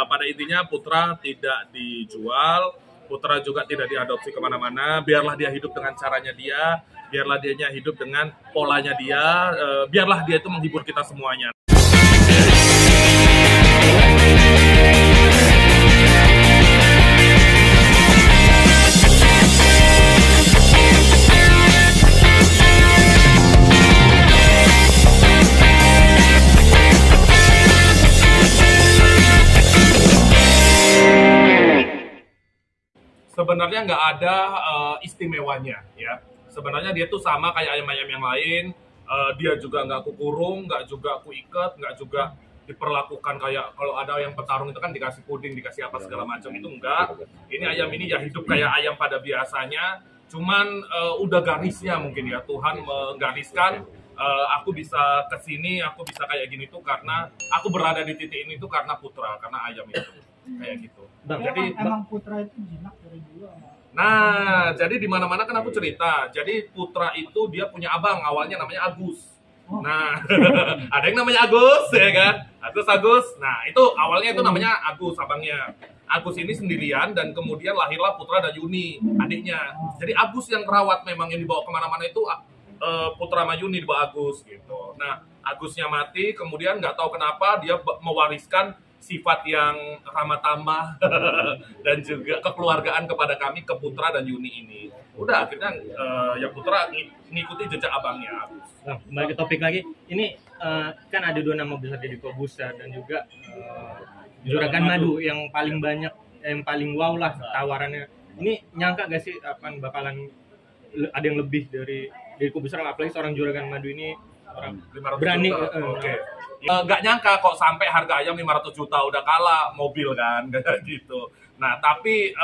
Pada intinya Putra tidak dijual, Putra juga tidak diadopsi kemana-mana. Biarlah dia hidup dengan caranya dia, biarlah dia hidup dengan polanya dia, biarlah dia itu menghibur kita semuanya. Sebenarnya nggak ada istimewanya ya. Sebenarnya dia tuh sama kayak ayam-ayam yang lain. Dia juga nggak aku kurung, nggak juga aku ikat, nggak juga diperlakukan kayak kalau ada yang petarung itu kan dikasih puding, dikasih apa segala macam, itu enggak. Ini ayam ini ya hidup kayak ayam pada biasanya. Cuman udah garisnya mungkin ya Tuhan menggariskan. Aku bisa kesini, aku bisa kayak gini tuh karena aku berada di titik ini tuh karena Putra, karena ayam itu kayak gitu. Bang, jadi emang Putra itu jinak dari dulu sama. Nah, jadi di mana-mana kan aku cerita. Jadi Putra itu dia punya abang, awalnya namanya Agus. Nah, ada yang namanya Agus ya kan? Agus. Nah, itu awalnya itu namanya Agus abangnya. Agus ini sendirian dan kemudian lahirlah Putra dan Yuni adiknya. Jadi Agus yang rawat memang yang dibawa kemana-mana itu Putra sama Yuni dibawa Agus gitu. Nah, Agusnya mati, kemudian nggak tahu kenapa dia mewariskan sifat yang ramah tamah dan juga kekeluargaan kepada kami ke Putra dan Yuni ini. Udah akhirnya ya Putra ngikuti jejak abangnya. Nah, kembali ke topik lagi. Ini kan ada dua nama besar Deddy Corbuzier dan juga Juragan Madu yang paling banyak, yang paling wow lah tawarannya. Ini nyangka gak sih bakalan ada yang lebih dari Deddy Corbuzier, apalagi seorang Juragan Madu ini orang berani. Oke. Nggak nyangka kok sampai harga ayam 500 juta udah kalah mobil kan kayak gitu. Nah tapi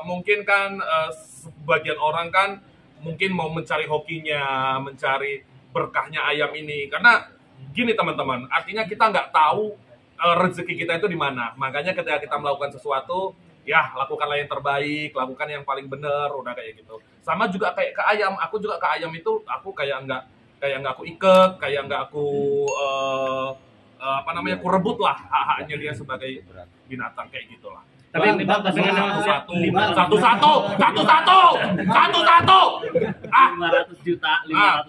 mungkin kan sebagian orang kan mungkin mau mencari hokinya, mencari berkahnya ayam ini. Karena gini teman-teman, artinya kita nggak tahu rezeki kita itu di mana. Makanya ketika kita melakukan sesuatu, ya lakukanlah yang terbaik, lakukan yang paling benar, udah kayak gitu. Sama juga kayak ke ayam, aku juga ke ayam itu aku kayak nggak aku iket, kayak nggak aku aku rebut lah hak-haknya dia sebagai binatang kayak gitulah. Tapi satu 500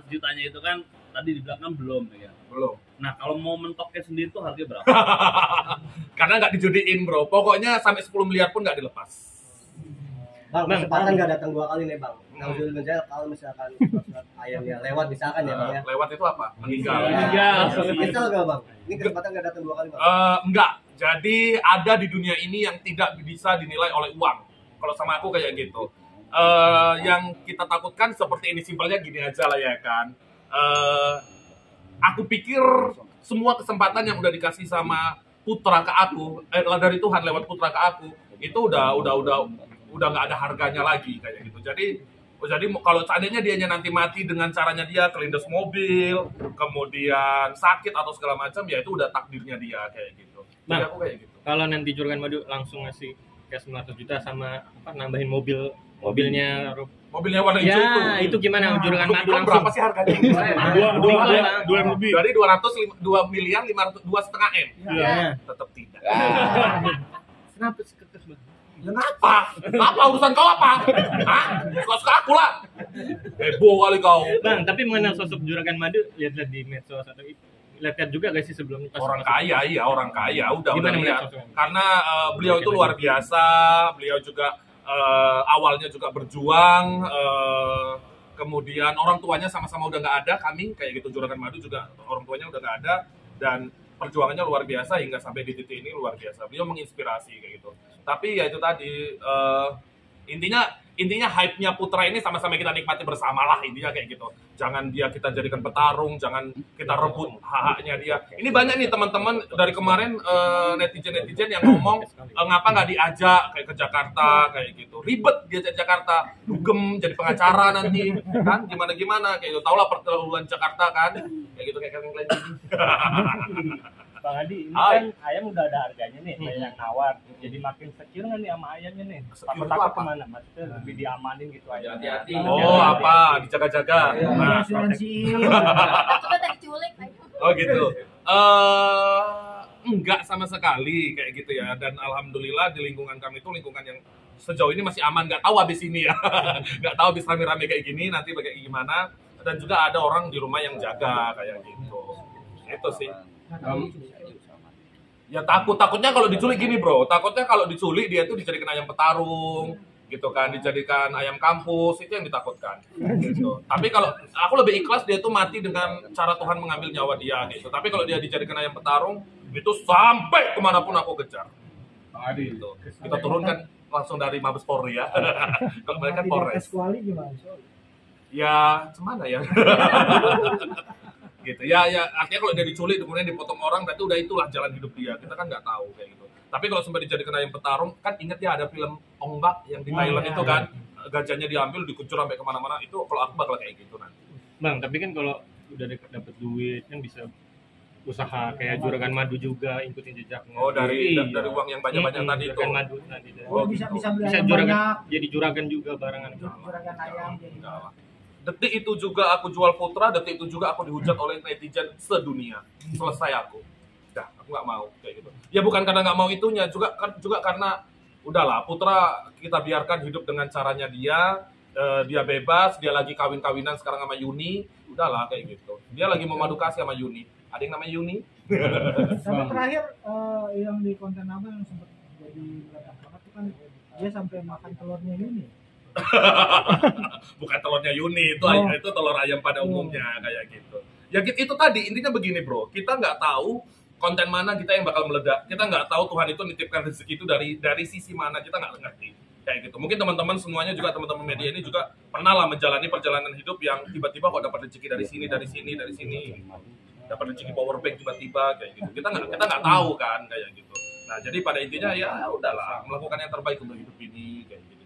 jutanya itu kan tadi dibilang kan belum ya. Belum. Nah, kalau mau mentoknya sendiri tuh harganya berapa? Karena nggak dijudiin bro, pokoknya sampai 10 miliar pun nggak dilepas. Bang, kesempatan nggak datang 2 kali nih bang. Kalau misalkan ayamnya lewat misalkan ya bang ya. Lewat itu apa? Meninggal. Misal nggak bang? Ini kesempatan nggak datang 2 kali bang? Enggak. Jadi ada di dunia ini yang tidak bisa dinilai oleh uang. Kalau sama aku kayak gitu. Yang kita takutkan seperti ini, simpelnya gini aja lah ya kan. Aku pikir semua kesempatan yang udah dikasih sama Putra ke aku, dari Tuhan lewat Putra ke aku, itu udah nggak ada harganya lagi kayak gitu. Jadi kalau seandainya dianya nanti mati dengan caranya dia kelindes mobil, kemudian sakit atau segala macam, ya itu udah takdirnya dia kayak gitu. Jadi aku kayak gitu. Kalau nanti Juragan Madu langsung ngasih cash 900 juta sama nambahin mobilnya warna hijau itu gimana Juragan Madu langsung? Berapa sih harganya? 2 lebih. Dari 2 miliar 500 2,5 M. Iya. Tetap tidak. Kenapa sih kekes banget? Kenapa? Apa urusan kau apa? Hah? Suka aku lah. Heboh kali kau. Bang, tapi mengenal sosok Juragan Madu, lihat-lihat di medsos atau lihat juga gak sih sebelumnya? Orang kaya, udah lihat. Sosoknya? Karena beliau itu luar biasa, beliau juga awalnya juga berjuang, kemudian orang tuanya sama-sama udah nggak ada, kami kayak gitu Juragan Madu juga orang tuanya udah nggak ada, dan perjuangannya luar biasa hingga sampai di titik ini luar biasa. Beliau menginspirasi kayak gitu. Tapi ya itu tadi intinya hype-nya Putra ini sama-sama kita nikmati bersama lah, intinya kayak gitu. Jangan dia kita jadikan petarung, jangan kita rebut hak-haknya dia. Ini banyak nih teman-teman dari kemarin netizen yang ngomong ngapa nggak diajak kayak ke Jakarta kayak gitu. Ribet dia ke Jakarta, dugem jadi pengacara nanti kan gimana kayak gitu. Tau lah pertemuan Jakarta kan kayak gitu kayak kalian gini. Bang Adi, ini kan ayam udah ada harganya nih, banyak yang nawar. Jadi makin secure nggak nih sama ayamnya nih? Takut kemana? Maksudnya lebih diamanin gitu ayam. Hati-hati. Oh apa? Dijaga-jaga. Asuransi. Takutnya tadi culik. Oh gitu. enggak sama sekali kayak gitu ya. Dan alhamdulillah di lingkungan kami itu lingkungan yang sejauh ini masih aman. Nggak tahu habis ini ya, nggak tahu habis rame-rame kayak gini nanti kayak gimana. Dan juga ada orang di rumah yang jaga kayak gitu. Itu sih. Ya takutnya kalau diculik gini bro, takutnya kalau diculik dia tuh dijadikan ayam petarung gitu kan, dijadikan ayam kampus, itu yang ditakutkan gitu. Tapi kalau aku lebih ikhlas dia tuh mati dengan cara Tuhan mengambil nyawa dia gitu. Tapi kalau dia dijadikan ayam petarung itu sampai kemanapun aku kejar gitu. Kita turunkan langsung dari Mabes Polri ya. Kalau mereka kan Polres Eskuali gimana Sol? ya cemana ya. Gitu ya artinya kalau dia diculik kemudian dipotong orang berarti udah itulah jalan hidup dia, kita kan nggak tahu kayak gitu. Tapi kalau sampai dijadikan ayam petarung kan inget ya ada film Ongbak yang di Thailand itu kan gajahnya diambil dikucur sampai kemana-mana, itu kalau aku bakal kayak gitu nanti. Bang, tapi kan kalau udah dapet duit kan bisa usaha kayak juragan madu juga, ikutin jejaknya. Oh dari Iya. dari uang yang banyak-banyak tadi itu. Juragan madu tadi. Oh, bisa beli Bisa ayam juragan, banyak, jadi juragan juga barengan. juragan ayam jadi. Enggak lah. Detik itu juga aku jual Putra, detik itu juga aku dihujat oleh netizen sedunia. Selesai aku. Dah, aku nggak mau kayak gitu. Ya bukan karena nggak mau itunya, juga karena udahlah Putra kita biarkan hidup dengan caranya dia. Dia bebas, dia lagi kawin-kawinan sekarang sama Yuni, udahlah kayak gitu. Dia lagi mau madu kasih sama Yuni. Ada yang namanya Yuni. Sampai terakhir yang di konten apa yang sempat jadi meledak banget itu kan dia sampai makan telurnya ini. Bukan telurnya Yuni, itu Oh. itu telur ayam pada umumnya kayak gitu. Ya itu tadi intinya begini bro, kita nggak tahu konten mana kita yang bakal meledak. Kita nggak tahu Tuhan itu nitipkan rezeki itu dari sisi mana, kita nggak ngerti kayak gitu. Mungkin teman-teman semuanya juga, teman-teman media ini juga pernah lah menjalani perjalanan hidup yang tiba-tiba kok dapat rezeki dari sini, dapat rezeki power bank tiba-tiba kayak gitu. Kita nggak tahu kan kayak gitu. Nah jadi pada intinya ya udahlah, melakukan yang terbaik untuk hidup ini kayak gitu.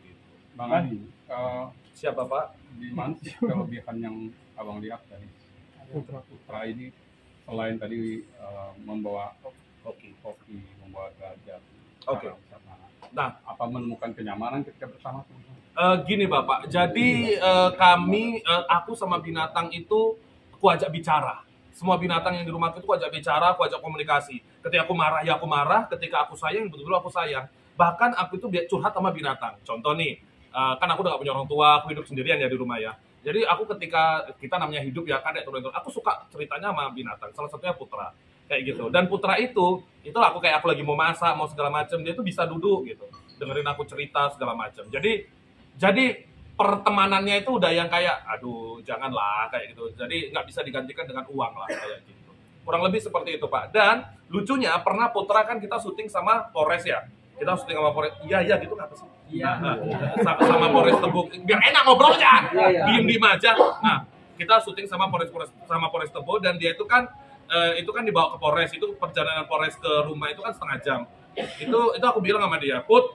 Bang Adi, Siapa Pak? di mana sih kelebihan yang abang lihat dari Putra ini, selain tadi membawa koki, membawa gajah, Oke. Nah, apa menemukan kenyamanan ketika bersama? gini Bapak, jadi aku sama binatang itu aku ajak bicara. Semua binatang yang di rumahku itu aku ajak bicara, aku ajak komunikasi. Ketika aku marah, ya aku marah. Ketika aku sayang, betul-betul aku sayang. Bahkan aku itu curhat sama binatang. Contoh nih, kan aku udah gak punya orang tua, aku hidup sendirian ya di rumah ya. Jadi aku ketika kita namanya hidup ya kan, aku suka ceritanya sama binatang. Salah satunya Putra, kayak gitu. Dan Putra itu aku kayak aku lagi mau masak, mau segala macam, dia tuh bisa duduk gitu, dengerin aku cerita segala macam. Jadi pertemanannya itu udah yang kayak, aduh janganlah kayak gitu. Jadi nggak bisa digantikan dengan uang lah kayak gitu. Kurang lebih seperti itu Pak. Dan lucunya pernah Putra kan kita syuting sama Polres ya. Kita syuting sama Polres. Iya gitu nggak apa sih? Iya. Sama Polres Tebuk. Biar enak ngobrolnya. Diem aja. Nah kita syuting sama Polres Tebuk dan dia itu kan dibawa ke Polres. Itu perjalanan Polres ke rumah itu kan setengah jam. Itu aku bilang sama dia, Put,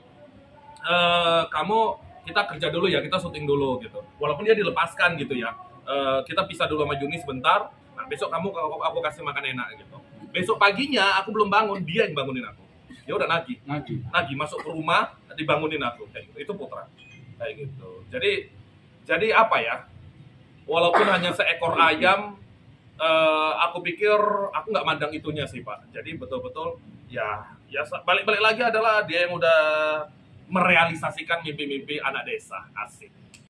kamu kita kerja dulu ya, kita syuting dulu gitu. Walaupun dia dilepaskan gitu ya, kita pisah dulu sama Juni sebentar. Nah besok aku kasih makan enak gitu. Besok paginya aku belum bangun, dia yang bangunin aku. Ya udah nagih masuk ke rumah, dibangunin aku kayak gitu. Itu Putra kayak gitu. Jadi apa ya? Walaupun hanya seekor ayam, aku pikir aku nggak mandang itunya sih Pak. Jadi betul-betul ya balik lagi adalah dia yang udah merealisasikan mimpi-mimpi anak desa. Asik.